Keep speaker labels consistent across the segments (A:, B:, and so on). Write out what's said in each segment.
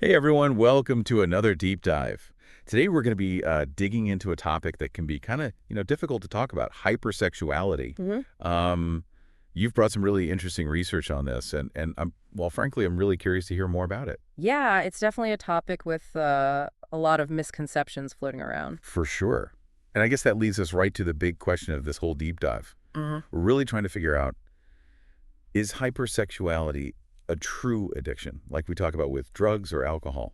A: Hey everyone, welcome to another deep dive. Today we're going to be digging into a topic that can be kind of, difficult to talk about, hypersexuality.
B: hmm
A: Um, you've brought some really interesting research on this, and well, frankly, I'm really curious to hear more about it.
B: Yeah, it's definitely a topic with a lot of misconceptions floating around.
A: For sure. And I guess that leads us right to the big question of this whole deep dive.
B: hmm
A: We're really trying to figure out, is hypersexuality a true addiction, like we talk about with drugs or alcohol?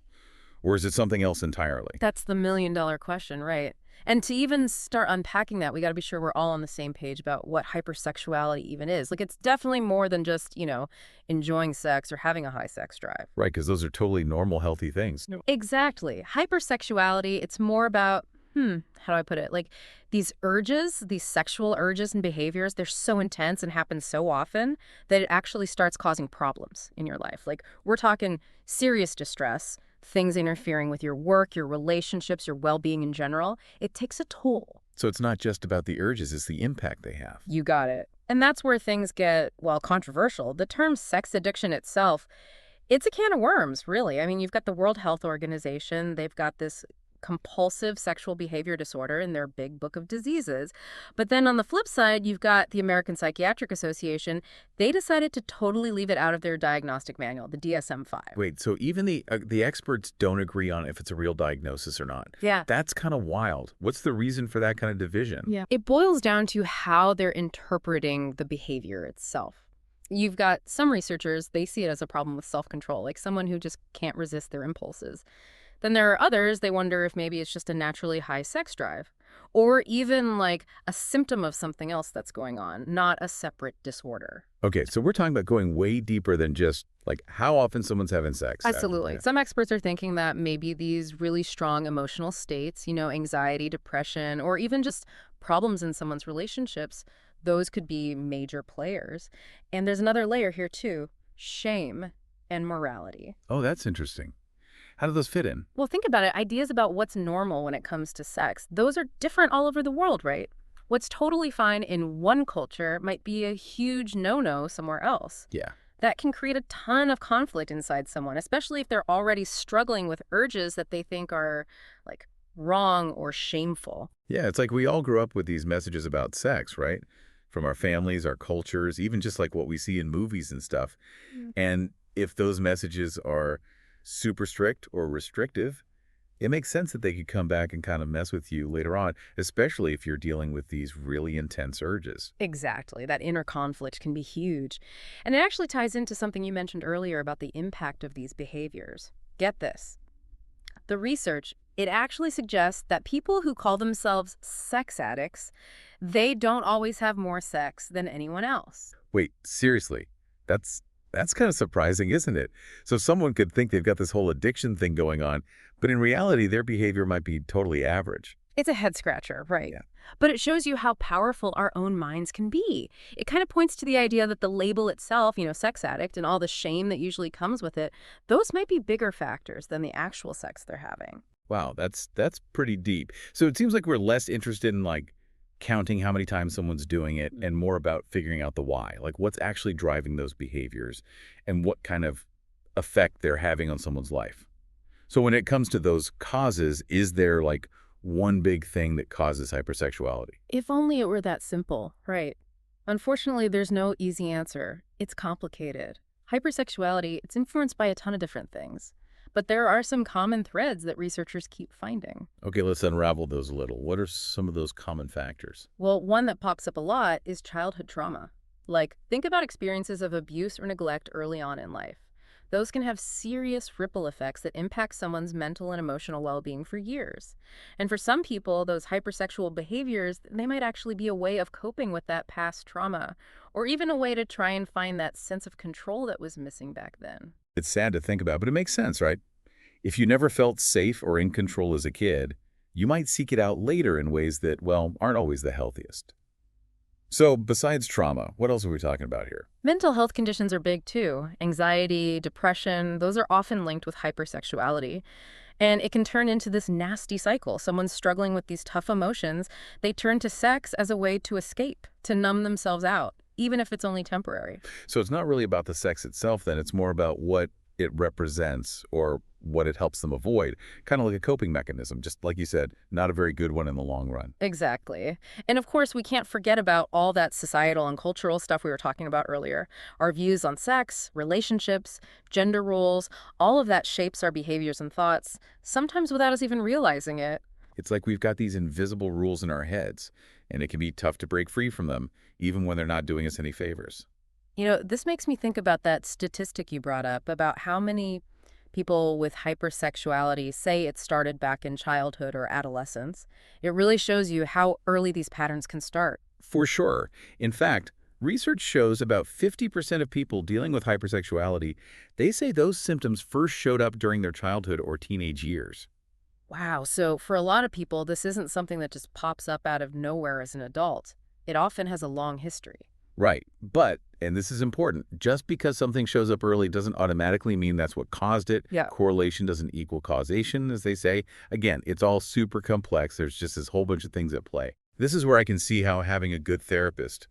A: Or is it something else entirely?
B: That's the million-dollar question, right? And to even start unpacking that, we got to be sure we're all on the same page about what hypersexuality even is. Like, it's definitely more than just, enjoying sex or having a high sex drive.
A: Right, because those are totally normal, healthy things. No.
B: Exactly. Hypersexuality, it's more about, how do I put it? Like these urges, these sexual urges and behaviors, they're so intense and happen so often that it actually starts causing problems in your life. Like we're talking serious distress, things interfering with your work, your relationships, your well-being in general. It takes a toll.
A: So it's not just about the urges, it's the impact they have.
B: You got it. And that's where things get, well, controversial. The term sex addiction itself, it's a can of worms, really. I mean, you've got the World Health Organization. They've got this compulsive sexual behavior disorder in their big book of diseases. But then on the flip side, you've got the American Psychiatric Association. They decided to totally leave it out of their diagnostic manual, the DSM-5.
A: Wait, so even the experts don't agree on if it's a real diagnosis or not.
B: Yeah.
A: That's kind of wild. What's the reason for that kind of division?
B: Yeah. It boils down to how they're interpreting the behavior itself. You've got some researchers, they see it as a problem with self-control, like someone who just can't resist their impulses. Then there are others, they wonder if maybe it's just a naturally high sex drive, or even like a symptom of something else that's going on, not a separate disorder.
A: Okay, so we're talking about going way deeper than just like how often someone's having sex.
B: Absolutely.
A: Yeah.
B: Some experts are thinking that maybe these really strong emotional states, anxiety, depression, or even just problems in someone's relationships, those could be major players. And there's another layer here too, shame and morality.
A: Oh, that's interesting. How do those fit in?
B: Well, think about it. Ideas about what's normal when it comes to sex, those are different all over the world, right? What's totally fine in one culture might be a huge no-no somewhere else.
A: Yeah.
B: That can create a ton of conflict inside someone, especially if they're already struggling with urges that they think are, like, wrong or shameful.
A: Yeah, it's like we all grew up with these messages about sex, right? From our families, our cultures, even just like what we see in movies and stuff. And if those messages are super strict or restrictive, it makes sense that they could come back and kind of mess with you later on, especially if you're dealing with these really intense urges.
B: Exactly. That inner conflict can be huge. And it actually ties into something you mentioned earlier about the impact of these behaviors. Get this. The research, it actually suggests that people who call themselves sex addicts, they don't always have more sex than anyone else.
A: Wait, seriously? That's kind of surprising, isn't it? So someone could think they've got this whole addiction thing going on, but in reality, their behavior might be totally average.
B: It's a head scratcher, right?
A: Yeah.
B: But it shows you how powerful our own minds can be. It kind of points to the idea that the label itself, sex addict and all the shame that usually comes with it, those might be bigger factors than the actual sex they're having.
A: Wow, that's pretty deep. So it seems like we're less interested in like counting how many times someone's doing it and more about figuring out the why, like what's actually driving those behaviors and what kind of effect they're having on someone's life. So when it comes to those causes, is there like one big thing that causes hypersexuality?
B: If only it were that simple, right? Unfortunately, there's no easy answer. It's complicated. Hypersexuality, it's influenced by a ton of different things. But there are some common threads that researchers keep finding.
A: Okay, let's unravel those a little. What are some of those common factors?
B: Well, one that pops up a lot is childhood trauma. Like, think about experiences of abuse or neglect early on in life. Those can have serious ripple effects that impact someone's mental and emotional well-being for years. And for some people, those hypersexual behaviors, they might actually be a way of coping with that past trauma, or even a way to try and find that sense of control that was missing back then.
A: It's sad to think about, but it makes sense, right? If you never felt safe or in control as a kid, you might seek it out later in ways that, well, aren't always the healthiest. So besides trauma, what else are we talking about here?
B: Mental health conditions are big too. Anxiety, depression, those are often linked with hypersexuality. And it can turn into this nasty cycle. Someone's struggling with these tough emotions. They turn to sex as a way to escape, to numb themselves out, even if it's only temporary.
A: So it's not really about the sex itself then, it's more about what it represents or what it helps them avoid, kind of like a coping mechanism, just like you said, not a very good one in the long run.
B: Exactly. And of course, we can't forget about all that societal and cultural stuff we were talking about earlier. Our views on sex, relationships, gender roles, all of that shapes our behaviors and thoughts, sometimes without us even realizing it.
A: It's like we've got these invisible rules in our heads, and it can be tough to break free from them, even when they're not doing us any favors.
B: This makes me think about that statistic you brought up about how many people with hypersexuality say it started back in childhood or adolescence. It really shows you how early these patterns can start.
A: For sure. In fact, research shows about 50% of people dealing with hypersexuality, they say those symptoms first showed up during their childhood or teenage years.
B: Wow, so for a lot of people, this isn't something that just pops up out of nowhere as an adult. It often has a long history.
A: Right. But, and this is important, just because something shows up early doesn't automatically mean that's what caused it.
B: Yeah.
A: Correlation doesn't equal causation, as they say. Again, it's all super complex. There's just this whole bunch of things at play. This is where I can see how having a good therapist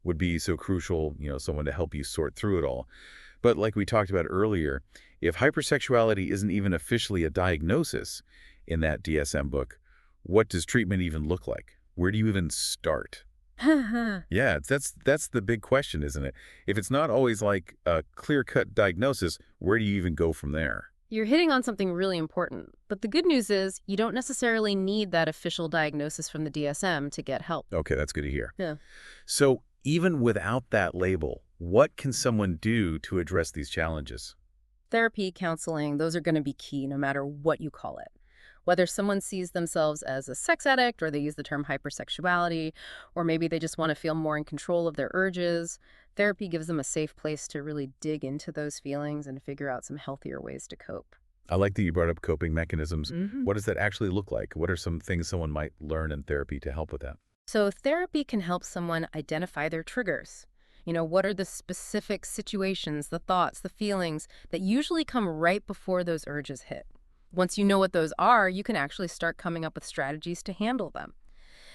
A: would be so crucial, someone to help you sort through it all. But like we talked about earlier, if hypersexuality isn't even officially a diagnosis in that DSM book, what does treatment even look like? Where do you even start? Yeah, that's the big question, isn't it? If it's not always like a clear-cut diagnosis, where do you even go from there?
B: You're hitting on something really important. But the good news is you don't necessarily need that official diagnosis from the DSM to get help.
A: Okay, that's good to hear.
B: Yeah.
A: So even without that label, what can someone do to address these challenges?
B: Therapy, counseling, those are going to be key no matter what you call it. Whether someone sees themselves as a sex addict or they use the term hypersexuality, or maybe they just want to feel more in control of their urges, therapy gives them a safe place to really dig into those feelings and figure out some healthier ways to cope.
A: I like that you brought up coping mechanisms.
B: hmm
A: What does that actually look like? What are some things someone might learn in therapy to help with that?
B: So therapy can help someone identify their triggers. What are the specific situations, the thoughts, the feelings that usually come right before those urges hit? Once you know what those are, you can actually start coming up with strategies to handle them.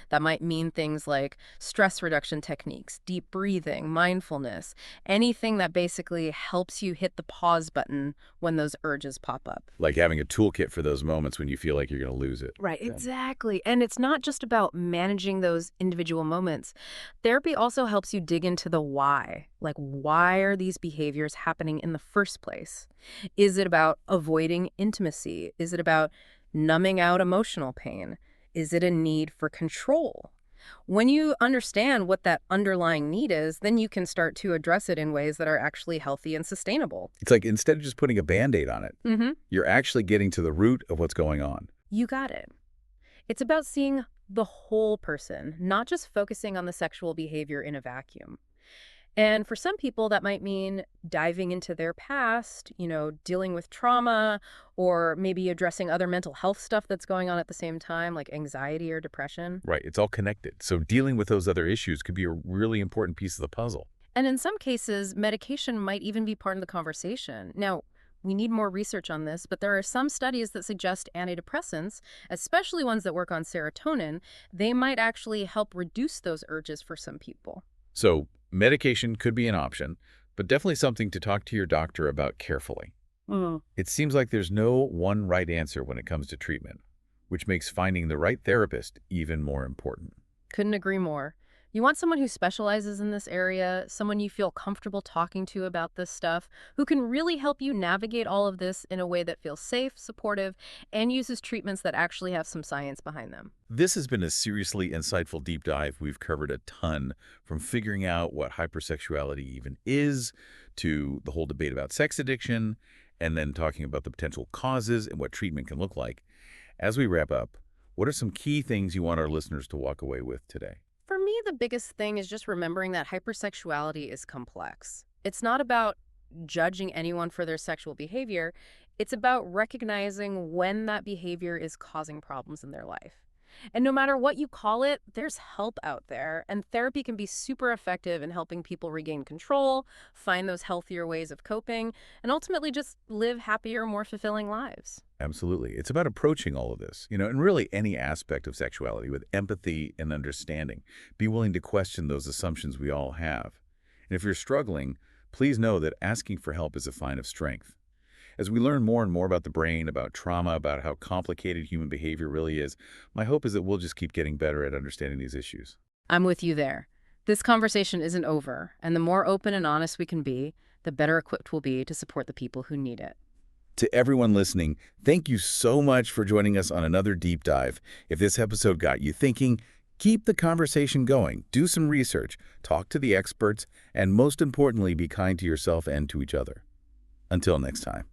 B: That might mean things like stress reduction techniques, deep breathing, mindfulness, anything that basically helps you hit the pause button when those urges pop up.
A: Like having a toolkit for those moments when you feel like you're going to lose it.
B: Right,
A: Yeah.
B: exactly. And it's not just about managing those individual moments. Therapy also helps you dig into the why. Like, why are these behaviors happening in the first place? Is it about avoiding intimacy? Is it about numbing out emotional pain? Is it a need for control? When you understand what that underlying need is, then you can start to address it in ways that are actually healthy and sustainable.
A: It's like instead of just putting a Band-Aid on it,
B: Mm-hmm.
A: you're actually getting to the root of what's going on.
B: You got it. It's about seeing the whole person, not just focusing on the sexual behavior in a vacuum. And for some people, that might mean diving into their past, dealing with trauma, or maybe addressing other mental health stuff that's going on at the same time, like anxiety or depression.
A: Right, it's all connected. So dealing with those other issues could be a really important piece of the puzzle.
B: And in some cases, medication might even be part of the conversation. Now, we need more research on this, but there are some studies that suggest antidepressants, especially ones that work on serotonin, they might actually help reduce those urges for some people.
A: So medication could be an option, but definitely something to talk to your doctor about carefully. It seems like there's no one right answer when it comes to treatment, which makes finding the right therapist even more important.
B: Couldn't agree more. You want someone who specializes in this area, someone you feel comfortable talking to about this stuff, who can really help you navigate all of this in a way that feels safe, supportive, and uses treatments that actually have some science behind them.
A: This has been a seriously insightful deep dive. We've covered a ton, from figuring out what hypersexuality even is, to the whole debate about sex addiction, and then talking about the potential causes and what treatment can look like. As we wrap up, what are some key things you want our listeners to walk away with today?
B: For me, the biggest thing is just remembering that hypersexuality is complex. It's not about judging anyone for their sexual behavior. It's about recognizing when that behavior is causing problems in their life. And no matter what you call it, there's help out there, and therapy can be super effective in helping people regain control, find those healthier ways of coping, and ultimately just live happier, more fulfilling lives.
A: Absolutely. It's about approaching all of this, and really any aspect of sexuality with empathy and understanding. Be willing to question those assumptions we all have. And if you're struggling, please know that asking for help is a sign of strength. As we learn more and more about the brain, about trauma, about how complicated human behavior really is, my hope is that we'll just keep getting better at understanding these issues.
B: I'm with you there. This conversation isn't over, and the more open and honest we can be, the better equipped we'll be to support the people who need it.
A: To everyone listening, thank you so much for joining us on another deep dive. If this episode got you thinking, keep the conversation going, do some research, talk to the experts, and most importantly, be kind to yourself and to each other. Until next time.